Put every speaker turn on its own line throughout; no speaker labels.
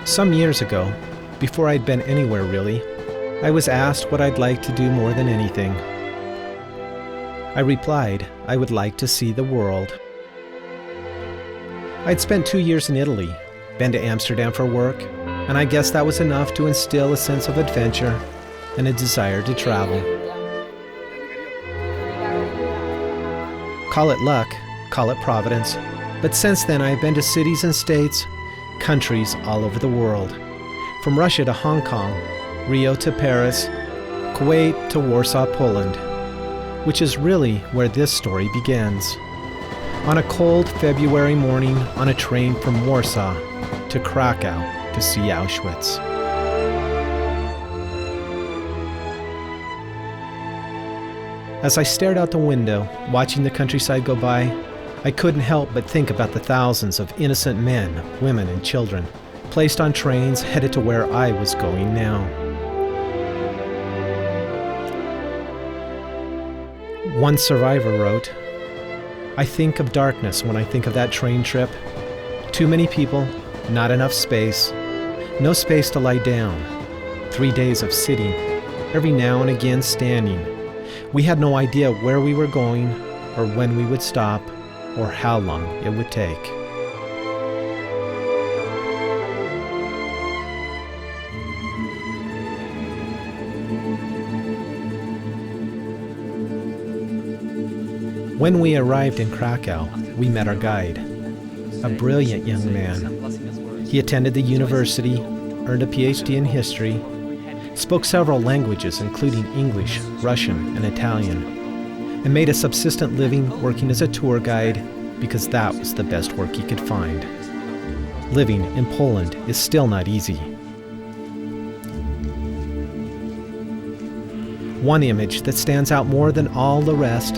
Some years ago, before I'd been anywhere really, I was asked what I'd like to do more than anything. I replied, I would like to see the world. I'd spent 2 years in Italy, been to Amsterdam for work, and I guess that was enough to instill a sense of adventure and a desire to travel. Call it luck, call it providence, but since then I've been to cities and states, countries all over the world. From Russia to Hong Kong, Rio to Paris, Kuwait to Warsaw, Poland, which is really where this story begins. On a cold February morning on a train from Warsaw to Krakow to see Auschwitz. As I stared out the window, watching the countryside go by, I couldn't help but think about the thousands of innocent men, women, and children placed on trains headed to where I was going now. One survivor wrote, I think of darkness when I think of that train trip. Too many people, not enough space, no space to lie down. 3 days of sitting, every now and again standing. We had no idea where we were going, or when we would stop, or how long it would take. When we arrived in Krakow, we met our guide, a brilliant young man. He attended the university, earned a PhD in history, spoke several languages including English, Russian, and Italian, and made a subsistent living working as a tour guide because that was the best work he could find. Living in Poland is still not easy. One image that stands out more than all the rest,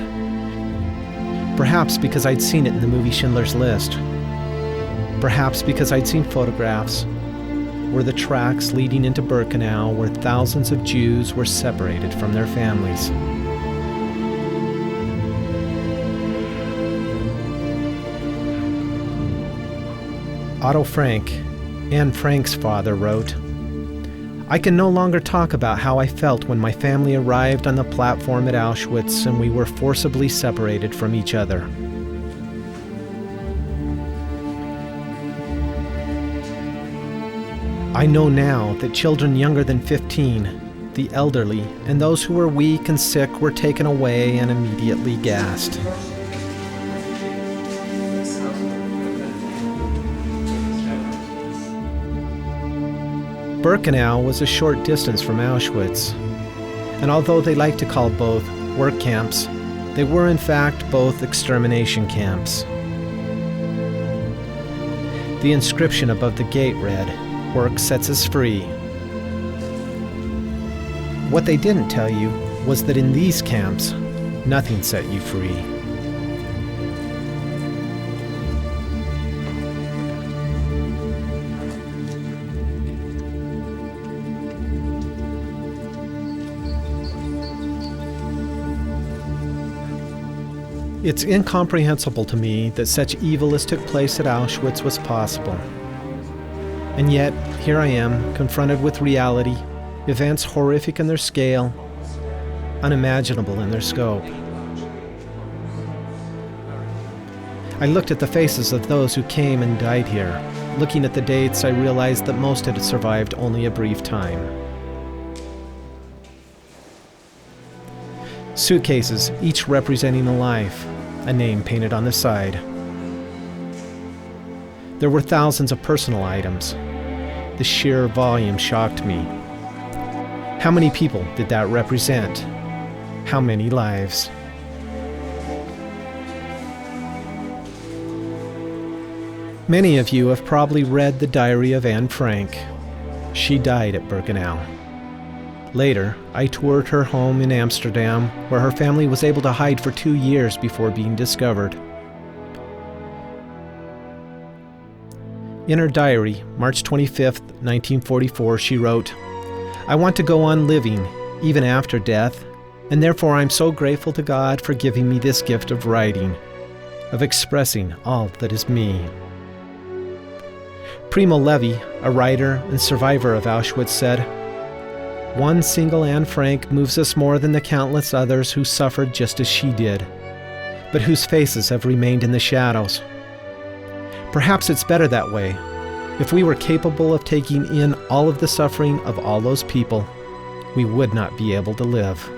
perhaps because I'd seen it in the movie Schindler's List, perhaps because I'd seen photographs, were the tracks leading into Birkenau where thousands of Jews were separated from their families. Otto Frank, Anne Frank's father, wrote, I can no longer talk about how I felt when my family arrived on the platform at Auschwitz and we were forcibly separated from each other. I know now that children younger than 15, the elderly, and those who were weak and sick were taken away and immediately gassed. Birkenau was a short distance from Auschwitz, and although they like to call both work camps, they were in fact both extermination camps. The inscription above the gate read, "Work sets us free." What they didn't tell you was that in these camps, nothing set you free. It's incomprehensible to me that such evil as took place at Auschwitz was possible. And yet, here I am, confronted with reality, events horrific in their scale, unimaginable in their scope. I looked at the faces of those who came and died here. Looking at the dates, I realized that most had survived only a brief time. Suitcases, each representing a life, a name painted on the side. There were thousands of personal items. The sheer volume shocked me. How many people did that represent? How many lives? Many of you have probably read the diary of Anne Frank. She died at Birkenau. Later, I toured her home in Amsterdam, where her family was able to hide for 2 years before being discovered. In her diary, March 25, 1944, she wrote, I want to go on living, even after death, and therefore I'm so grateful to God for giving me this gift of writing, of expressing all that is me. Primo Levi, a writer and survivor of Auschwitz, said, "One single Anne Frank moves us more than the countless others who suffered just as she did, but whose faces have remained in the shadows." Perhaps it's better that way. If we were capable of taking in all of the suffering of all those people, we would not be able to live.